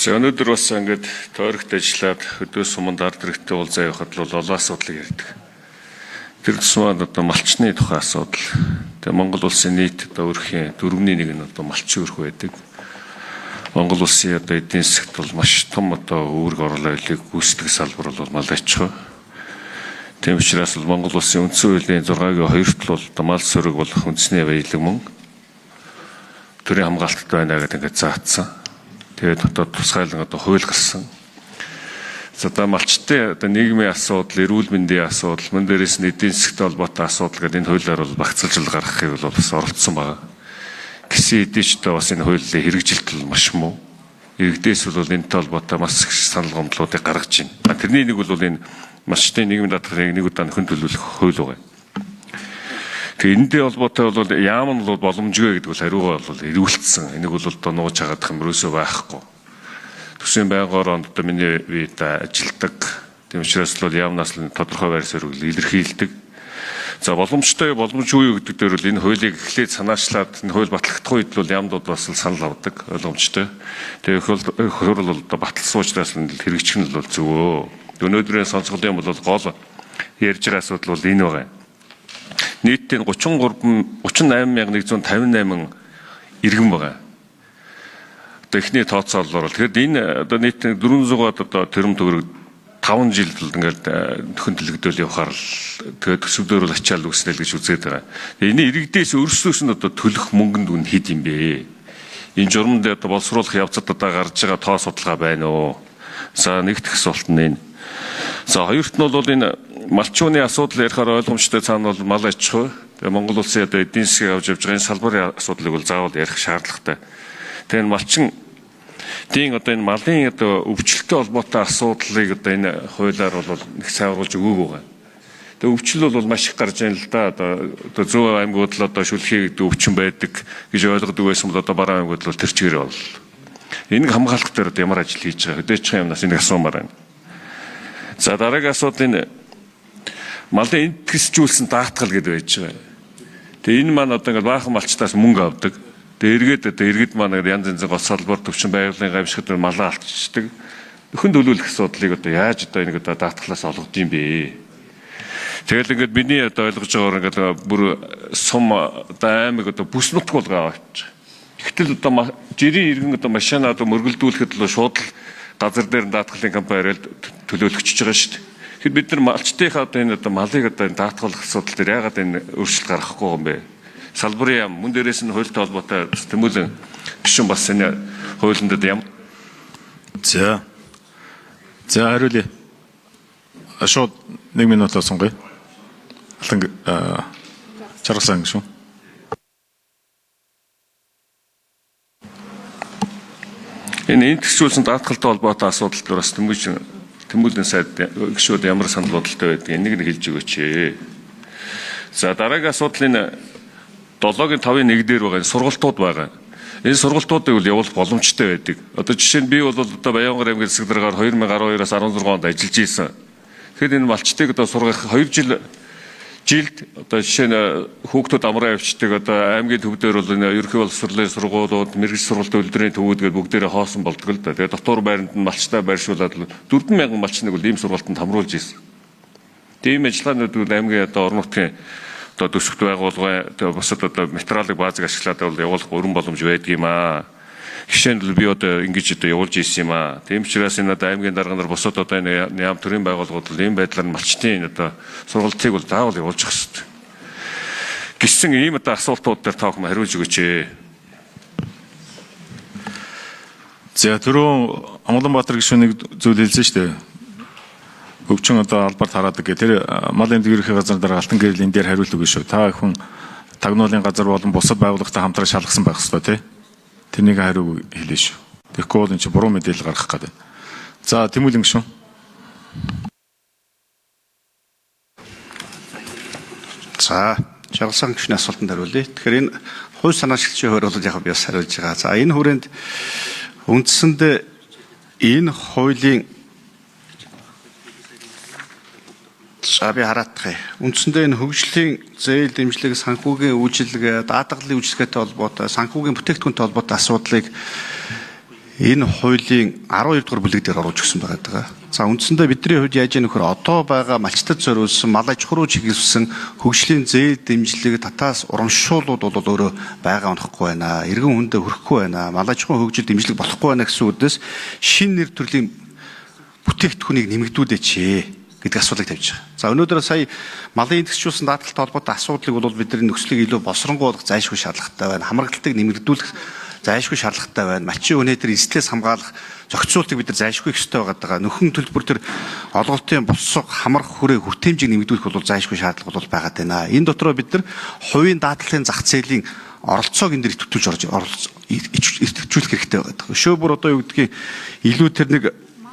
За өнөөдөр бас ингээд тойрогт ажиллаад өдөөс суманд ард иргэдтэй уулзаа явахад бол олон асуудлыг ярьдаг. Тэр тусмаад одоо малчны тухай асуудал. Тэгээ Монгол улсын нийт одоо өрхийн 4/1 нь одоо малчин өрх байдаг. Монгол улсын одоо эдийн засагт бол маш том одоо үүрэг орлогыг гүйцэтгэх салбар бол мал аж ахуй. Тийм учраас Монгол улсын үндсэн хуулийн 6-2-т бол одоо мал сөрөг болох үндэсний баялаг мөн төрийн хамгаалттай байна гэдэг ингээд заасан. Тэгээд одоо тусгайлан одоо хууль гарсан. За одоо малчтай одоо нийгмийн асуудал, эрүүл мэндийн асуудал, мөн дээрээс нь эдийн засгийн холбоотой асуудал гэдэг энэ хуулиар бол багцлж гаргахыг бол бас оролдсон байна. Гэсэн эдээчтэй бас энэ хуулийг хэрэгжилт маш муу. Иргэдээс бол энэ холбоотой маш их санал гомдлуудыг гаргаж байна. Тэрний нэг бол энэ малчтын нийгмийн даатгалыг нэг удаа нөхөн төлөвлөх хууль байгаа. Тэгээ энэтэй холбоотой бол яам нь бол боломжгүй гэдэг бол хариугаа бол эрүүлсэн. Энийг бол одоо нууж хагаадах юм ерөөсөө байхгүй. Төсвийн байгууллагын одоо миний бид ажилдаг. Тийм учраас бол яамнаас л тодорхой байр суурийг илэрхийлдэг. За боломжтой боломжгүй гэдэг дээр бол энэ хуулийг эхлээд санаачлаад энэ хууль батлагдах үед бол яамдууд бас санал авдаг ойлгомжтой. Тэгээ хууль бол одоо батлсан учраас хэрэгжих нь бол зөвөө. Өнөөдрийн сонсголын бол гол ярьж байгаа асуудал бол энэ байгаа. Нийтдээ 38,158 иргэн байгаа. Одоо эхний тооцоололоор бол тэгэхээр энэ одоо нийт 400-аад одоо төрөм төгрөг 5 жил ингээд нөхөн төлөгдөөл явахаар л тэгээд төсөвдөр бол ачаал үүснэ гэж үзээд байгаа. Энэ иргэдээс өөрсдөөс нь одоо төлөх мөнгөнд үн хэд юм бэ? Энэ журманд одоо боловсруулах явцад одоо гарч байгаа тоо судалгаа байна уу? За нэгдэх асуулт нь энэ. За хоёрт нь бол энэ малчууны асуудал ярихаар ойлгомжтой цаана бол мал аж ахуй. Тэгээ Монгол улсын одоо эдийн засгийг авч явж байгаа энэ салбарын асуудлыг бол заавал ярих шаардлагатай. Тэгээ малчин тийм одоо энэ малын одоо өвчлөлттэй холбоотой асуудлыг одоо энэ хуулиар бол нэг сайвруулж өгөөг байгаа. Тэгээ өвчлөл бол маш их гарч байна л да. Одоо зөв аймагуд л одоо шүлхий гэдэг өвчин байдаг гэж ойлгодог байсан бол одоо баруун аймагуд бол тэр чигээр бол энийг хамгаалах дээр одоо ямар ажил хийж байгаа хөдөөчийн юмнаас энийг асуумаар байна. За дараагийн асуудал энэ малын энтгсжүүлсэн даатгал гэдэг байж байгаа. Тэгээ энэ маань одоо ингээд баахан малчтаас мөнгө авдаг. Тэгээ иргэд маань янз янзын гол салбар төвчин байгууллагын гамшигт малаа алдчихдаг. Нөхөн төлөвлөх асуудлыг одоо яаж одоо энийг одоо даатгалаас олгож юм бэ? Тэгэл ингээд миний одоо ойлгож байгаагаар ингээд бүр сум одоо аймаг одоо бүс нутг болгоо авч. Тэгтэл одоо жирийн иргэн одоо машина одоо мөргөлдүүлэхэд л шууд л газар дээр даатгалын компаниар төлөөлөгчж байгаа шүү дээ. Тэгэхээр бид нар малчтынхаа одоо энэ одоо малыг одоо энэ даатгалах асуудал дээр яагаад энэ өөрчлөлт гаргахгүй юм бэ? Салбарын яам мөн дээрээс нь хуультай холбоотой тэмүүлэн гишүүн бас энэ хуулиндад юм. За хариулъя. Шууд 1 минутаа сонгоё. Алтан чаргасан гишүүн. Энэ энтгсжүүлсэн даатгалтай холбоотой асуудал дээр бас тэмүүлэн сайд гишүүд ямар санал бодолтой байдгийг энийг хэлж өгөөч. За дараагийн асуудал энэ 7-5-1 дээр байгаа сургалтууд байгаа. Энэ сургалтуудыг бол явуулах боломжтой байдаг. Одоо жишээ нь би бол одоо Баянгар аймгийн засаг даргаар 2012-аас 16 онд ажиллаж ийсэн. Тэгэхээр энэ малчтыг одоо сургах 2 жилд одоо жишээ нь хүүхдүүд амраа явчихдаг одоо аймгийн төв дээр бол энэ ерөнхий боловсролын сургуулиуд, мэргэжил сургалтын үйлдвэрийн төвүүд гэдэг бүгдээрээ хоосон болдог л да. Тэгээ дотор байранд нь малчтаа байршуулад 4,000 малчныг бол ийм сургалтанд хамруулж ийсэн. Тийм ажиллагаанууд аймгийн одоо орон нутгийн одоо төсөвт байгууллагын одоо бусад одоо материалын баазыг ашиглаад бол явуулах өрн боломж байдаг юм аа. Жишээ нь би одоо ингэж одоо явуулж ийсэн юм аа. Тийм учраас энэ одоо аймгийн дарганаар бусад одоо энэ яам төрийн байгууллагууд бол ийм байдлаар малчтын одоо сургалтыг бол заавал явуулж ах хэрэгтэй. Гэсэн ийм одоо асуултууд дээр та бүхэн хариулж өгөөч. За түрүү Амгаланбаатар гишүүнийг зүйл хэлсэн шүү дээ. Өвчин одоо албарт хараадаг гэх тэр малын ерөнхий газар дээр алтан гэрэл энэ дээр хариулт өгнө шүү. Та хүн тагнуулын газар болон бусад байгууллагатай хамтран шалгасан байх ёстой тий. Тэрнийг хариу хэлээ шүү. Тэгэхгүй бол энэ чинь буруу мэдээлэл гаргах гэдэг. За Тэмүүлэн гишүүн. За чаргалсан гишүүний асуултанд хариулъя. Тэгэхээр энэ хууль санаа шилжих хууль бол яг би бас хариулж байгаа. За энэ хүрээнд үндсэндээ энэ хуулийн би хараадах. Үндсэндээ энэ хөгжлийн зээл дэмжлэг санхүүгийн үйлчилгээ, даатгалын үйлчилгээтэй холбоотой, санхүүгийн бүтээгдэхүүнтэй холбоотой асуудлыг энэ хуулийн 12 дугаар бүлэг дээр оруулж өгсөн байгаа. За үндсэндээ бидний хувьд яаж яах нөхөр одоо байгаа малчтад зориулсан мал аж ахуй руу чиглэсэн хөгжлийн зээл дэмжлэг татаас урамшуулууд бол өөрөө байгаа унахгүй байна. Иргэн хүндээ хүрэхгүй байна. Мал аж ахуй хөгжил дэмжлэг болохгүй байна гэсэн үгнээс шинэ нэр төрлийн бүтээгдэхүүнийг нэмэгдүүлээч гэдэг асуултыг тавьж байгаа. За өнөөдөр сая малын идэвхжүүлсэн даатгалтай холбоотой асуудлыг бол бидний нөхцөлийг илүү босронгуй болгох зайлшгүй шаардлагатай байна. Хамрагдалтыг нэмэгдүүлэх зайлшгүй шаардлагатай байна. Малчин өнөөдөр эслээс хамгаалах зохицуултыг бид нар зайлшгүй их ёстой байгаа. Нөхөн төлбөр төр олголтын босго хамрах хүрээ хүртээмжийг нэмэгдүүлэх бол зайлшгүй шаардлага бол байгаа даа. Энэ дотроо бид нар хувийн даатгалын зах зээлийн оролцоог энэ дэр идэвхжүүлэх хэрэгтэй байгаа. Өшөө бүр одоо юу гэдгийг илүү тэр нэг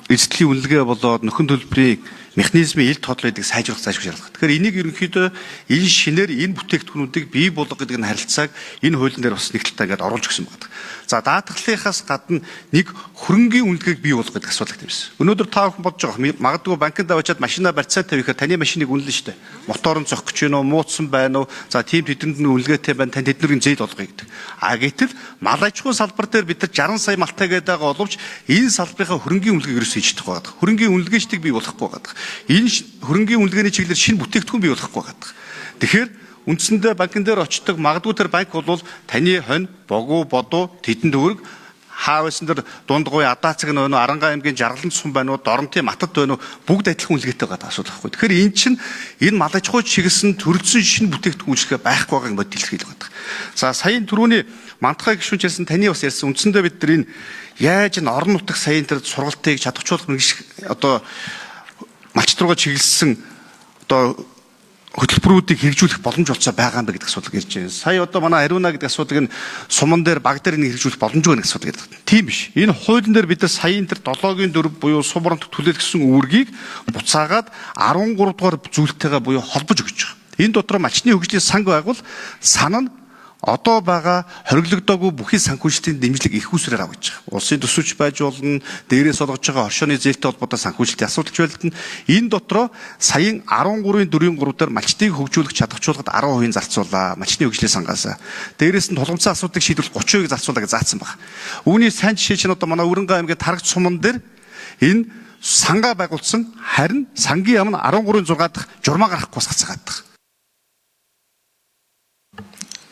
эзэдлийн үнэлгээ болоод нөхөн төлбөрийн механизмын ил тодлоо гэдгийг сайжруулах зайлшгүй шаардлагатай. Тэгэхээр энийг ерөнхийдөө энэ шинээр энэ бүтээгдэхүүнүүдийг бий болгох гэдэг нь харилцааг энэ хуулийн дээр бас нэг талтай ингээд оруулж өгсөн байна. За даатгалынхаас гадна нэг хөрөнгийн үнэлгээг бий болгох гэдэг асуудал тавьсан. Өнөөдөр та бүхэн бодож байгаа магадгүй банкнд авчиад машинаа барьцаа тавихаар таны машиныг үнэлнэ шүү дээ. Мотор нь зохих гэж байна уу, мууцсан байна уу? За тийм тэдэнд нь үнэлгээтэй байна. Тань тэднэрийн зээл болгоё гэдэг. Гэтэл мал аж ахуйн салбар дээр бид нар 60 сая малтай гэдэг байгаа боловч энэ салбарынхаа хөрөнгийн үнэлгээг ерөөсөө хийж чадахгүй байгаа. Хөрөнгийн үнэлгээчдийг бий болгохгүй байгаа. Энэ хөрөнгийн үнэлгээний чиглэлээр шинэ бүтээгдэхүүн бий болгохгүй байгаа. Тэгэхээр үндсэндээ банкн дээр очдог магадгүй тэр банк бол таны хонь, богу, бодуу, тэдэн төгрөг хаавсан дээр дундгуй адаацэг нь байна уу, Арангаа аймгийн Жаргалан сум байна уу, Доронтын Матад байна уу, бүгд адилхан үнэлгээтэй байгаа асуудал байхгүй. Тэгэхээр эн чинь энэ мал аж ахуй чиглэсэн төрөлсөн шинэ бүтээгдэхүүн үйлчлэгээ байхгүй байгаа юм илэрхийлэх байдаг. За саяын түрүүний мантахай гишүүнчээс таны бас ярьсан үндсэндээ бид нар энэ яаж н орон нутаг саяын тэр сургалтыг чадварчуулах мэргэжил одоо малчт руугаа чиглэсэн одоо хөтөлбөрүүдийг хэрэгжүүлэх боломж олцоо байгаа юм ба гэдэг асуудал ярьж байна. Сая одоо манай Ариуна гэдэг асуудал нь суман дээр баг дээр нэг хэрэгжүүлэх боломжгүй нэг асуудал гэдэг. Тийм биш. Энэ хуулийн дээр бид нар саяын тэр 7-гийн 4 буюу сумбарант төлөөлсөн үүргийг буцаагаад 13 дугаар зүйлтэйгээ буюу холбож өгч байгаа. Энэ дотор малчны хөгжлийн санг байгуул санаа нь одоо байгаа хориглогдоогүй бүхий санхүүжилтийн дэмжлэг их усрээр авч байгаа. Улсын төсөвч байж болно, дээрээс олгож байгаа оршооны зээлтэй холбоотой санхүүжилтийн асуудалч байлтана. Энэ дотроо саяын 13-ийн 4-ийн 3 дээр малчтыг хөгжүүлэх чадварчуулахад 10% зарцуулаа. Малчны хөгжлийн сангаас. Дээрээс нь тулгымцсан асуудлыг шийдвэрлэх 30% зарцуулаа гэж заасан байна. Үүний сайн жишээ чинь одоо манай Өрөнгө аймгийн Тарагч суман дээр энэ сангаа байгуулсан, харин сангийн яам нь 13-6 дахь журмаа гаргахгүй сацгаад байгаа.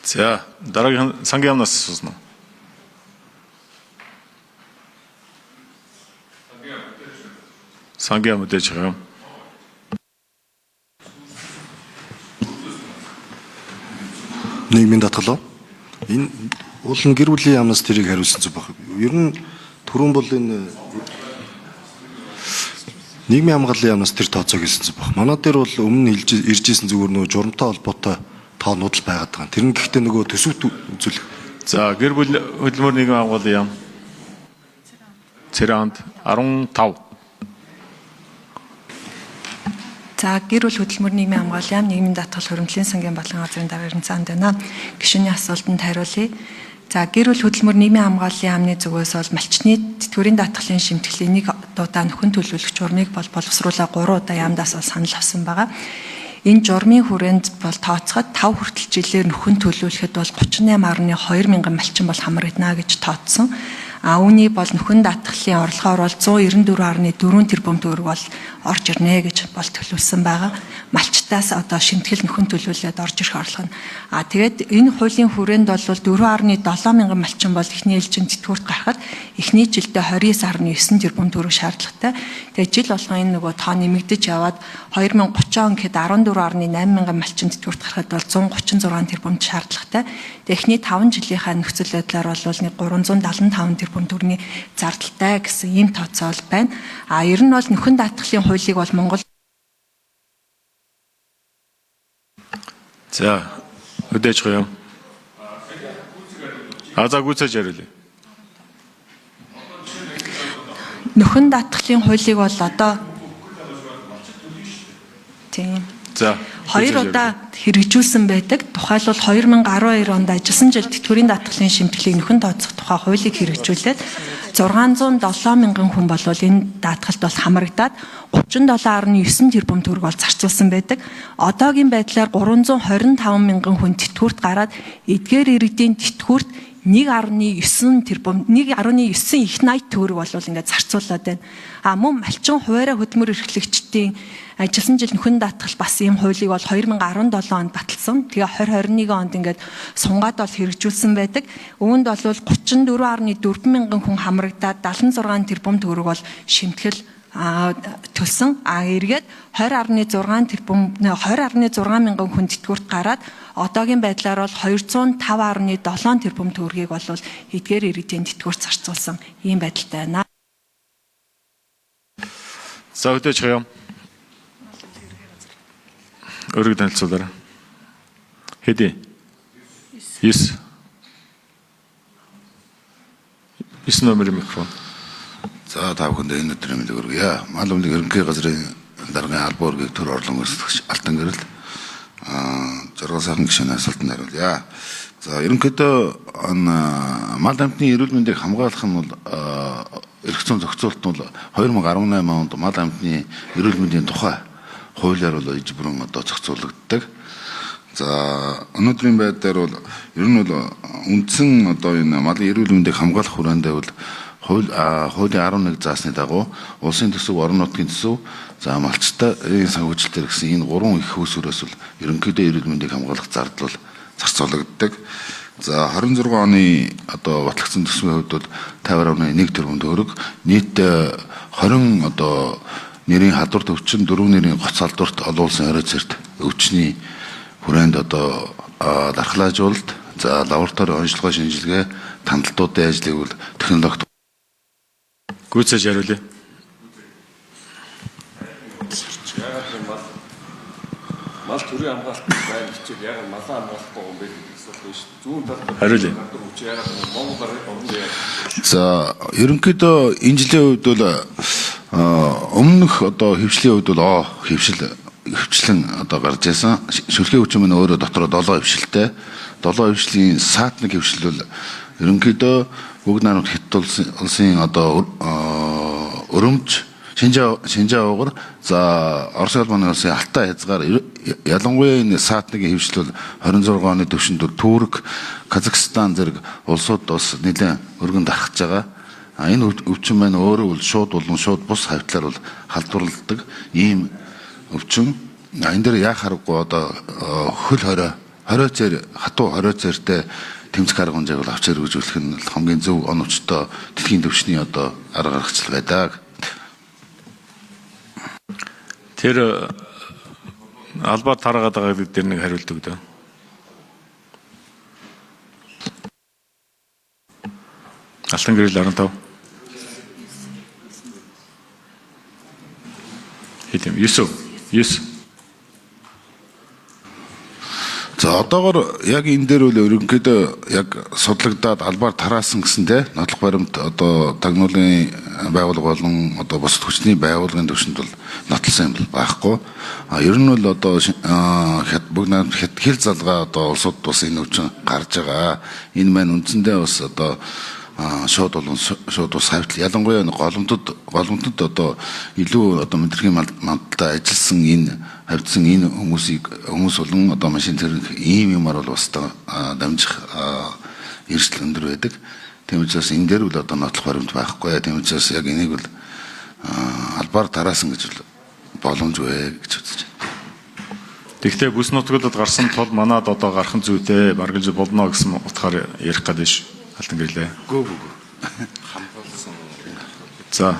За, дараагийн сангийн яамнаас асуусан уу? Сангийн яам мэдээж байгаа юм. Нийгмийн даатгал. Энэ уул нь гэр бүлийн яамнаас тэрийг хариулсан зүг баг. Ер нь түрүүн бол энэ нийгмийн хамгааллын яамнаас тэр тооцоо хийсэн зүг баг. Манай дээр бол өмнө ирж ирсэн зүгээр нөгөө журамтай холбоотой тоонууд л байгаад байгаа. Тэр нь гэхдээ нөгөө төсөвт үзүүлэх. За, гэр бүл хөдөлмөр нийгмийн хамгааллын яам. Цэранд 15. За, гэр бүл хөдөлмөр нийгмийн хамгааллын яам, нийгмийн даатгал хөрөнгөлийн сангийн балан газрын дараагийн цаанд байна. Гишүүний асуултанд хариулъя. За, гэр бүл хөдөлмөр нийгмийн хамгааллын яамны зүгээс бол малчны тэтгэврийн даатгалын шимтгэлийг нэг удаа нөхөн төлөвлөх журмыг боловсруулаа 3 удаа яамдаас санал авсан байгаа. Энэ журмын хүрээнд бол тооцоход 5 хүртэл жилээр нөхөн төлөвлөхөд бол 38.2 мянган малчин бол хамрагдана гэж тооцсон. Үүний бол нөхөн даатгалын орлогоор бол 194.4 тэрбум төгрөг бол орж ирнэ гэж бол төлөвлөсөн байгаа. Малчтаас одоо шимтгэл нөхөн төлөвлөлөд орж ирэх орлого нь. Тэгээд энэ хуулийн хүрээнд бол 4.7 мянган малчин бол эхний ээлжинд тэтгэврт гарахад эхний жилдээ 29.9 тэрбум төгрөг шаардлагатай. Тэгээд жил болгон энэ нөгөө тоо нэмэгдэж яваад 2030 он гэхэд 14.8 мянган малчин тэтгэврт гарахад бол 136 тэрбум шаардлагатай. Тэгээд эхний 5 жилийнхаа нөхцөл байдлаар бол нэг 375 тэрбум төгрөгийн зардалтай гэсэн ийм тооцоо байна. Ер нь бол нөхөн даатгалын хуулийг бол Монгол. За, өдөөж гоё юм. За гүйцээж яриулъя. Нөхөн даатгалын хуулийг бол одоо тийм. За. 2 удаа хэрэгжүүлсэн байдаг. Тухайлбал 2012 онд ажилласан жил тэтгэврийн даатгалын шимтгэлийг нөхөн тооцох тухай хуулийг хэрэгжүүлээд 607 мянган хүн бол энэ даатгалд бол хамрагдаад 37.9 тэрбум төгрөг бол зарцуулсан байдаг. Одоогийн байдлаар 325 мянган хүн тэтгэврт гараад эдгээр иргэдийн тэтгэврт 1.9 тэрбум 1.9 их 80 төгрөг болвол ингээд зарцуулаад байна. Мөн малчин хуваарай хөдөлмөр эрхлэгчдийн ажилласан жил нөхөн даатгал бас ийм хуулийг бол 2017 онд баталсан. Тэгээ 2021 онд ингээд сунгаад бол хэрэгжүүлсэн байдаг. Үүнд бол 34.4 мянган хүн хамрагдаад 76 тэрбум төгрөг бол шимтгэл төлсөн. Эргээд 20.6 тэрбум 20.6 мянган хүн тэтгэврт гараад одоогийн байдлаар бол 205.7 тэрбум төгрөгийг бол эдгээр иргэдийн тэтгэврт зарцуулсан ийм байдалтай байна. За хөдөөж хаяа. Өөрөг танилцуулаарай. Хэдий? 9. 9 номерын микрофон. За та бүхэнд энэ өдрийн мэндийг хүргье. Мал өмлөг ерөнхий газрын даргын албаа үргийг төр орлон өсгөх алтан гэрэл Жаргал сайхан гишүүний асуултанд хариулъя. За ерөнхийдөө мал амтны эрүүл мэндийг хамгаалах нь бол эрх зүйн зохицуулалт нь бол 2018 онд мал амтны эрүүл мэндийн тухай хуулиар бол иж бүрэн зохицуулагддаг. За өнөөдрийн байдлаар бол ер нь бол үндсэн энэ малын эрүүл мэндийг хамгаалах хүрээндээ бол хуулийн 11 заасны дагуу улсын төсөв, орон нутгийн төсөв, за малчтын санхүүжилтээр гэсэн энэ 3 их хөөсөрөөс бол ерөнхийдөө эрүүл мэндийг хамгаалах зардал бол зарцуулагддаг. За 26 оны батлагдсан төсвийн хувьд бол 50.1 тэрбум төгрөг, нийт 20 нэрийн хадварт өвчин, 4 нэрийн гоц халдварт олон улсын хорио цэрт өвчний хүрээнд дархлаажуулалт, за лаборатори онцлогоо шинжилгээ, тандалтуудын ажлыг бол технологи Гүйцээж хариулъя. Мал төрийн хамгаалтын байр хичээл яг малаа хамгаалахгүй юм байх гэсэн үг шүү дээ. Зүүн талд Хариулъя. Монгол орнд За ерөнхийдөө энэ жилийн хувьд бол өмнөх хвшлийн хувьд бол хвчлэн гарч ирсэн. Шүлгийн хүчин маань өөрөө дотроо 7 хвшилтэй. 7 хвшлийн саатник хвшил бол ерөнхийдөө бүгд найрамд Хятад улсын өрөмж Шинжаавгар, за Орос улбаны улсын Алтай хязгаар ялангуяа энэ саатныгийн хвшил бол 26 оны түвшинд Турк, Казахстан зэрэг улсууд бас нэлээд өргөн дарахж байгаа. Энэ өвчин маань өөрөө бол шууд болон шууд бус хавьтлаар бол халдварладаг ийм өвчин. Энэ дээр яах аргагүй хөл хорио цээр хатуу хорио цээртэй тэмцэх арга хэмжээг бол авч хэрэгжүүлэх нь хамгийн зөв оновчтой дэлхийн түвшний арга гаргачлал байдаг. Тэр албаар тараагаад байгаа гэдэг дээр нэг хариулт өгдөө. Алтан гэрэл 15. Хэдэм 9. За одоогор яг энэ дээр үл ерөнхийдөө яг судлагдаад албаар тараасан гэсэндээ нотлох баримт тагнуулын байгууллага болон бусад хүчний байгууллагын түвшинд бол нотлсон юм байхгүй. Ер нь бол бүгд найрамд хэл залгаа улсууд бас энэ өвчин гарч байгаа. Энэ маань үндсэндээ бас шууд болон шууд ус хавьтал ялангуяа голомтод илүү мэдрэгний мандалтай ажилласан энэ хавьдсан энэ хүмүүс болон машин зэрэг ийм юмар бол бас дамжих эрсдэл өндөр байдаг. Тийм учраас энэ дээр бол нотлох баримт байхгүй. Тийм учраас яг энийг бол албаар тараасан гэж боломжгүй гэж үзэж байна. Тэгэхдээ бүс нутгуудад гарсан тул манад гарах нь зүйтэй баргалж болно гэсэн утгаар ярих гэдэг ш. Алтан гэрлээ. Гүү. За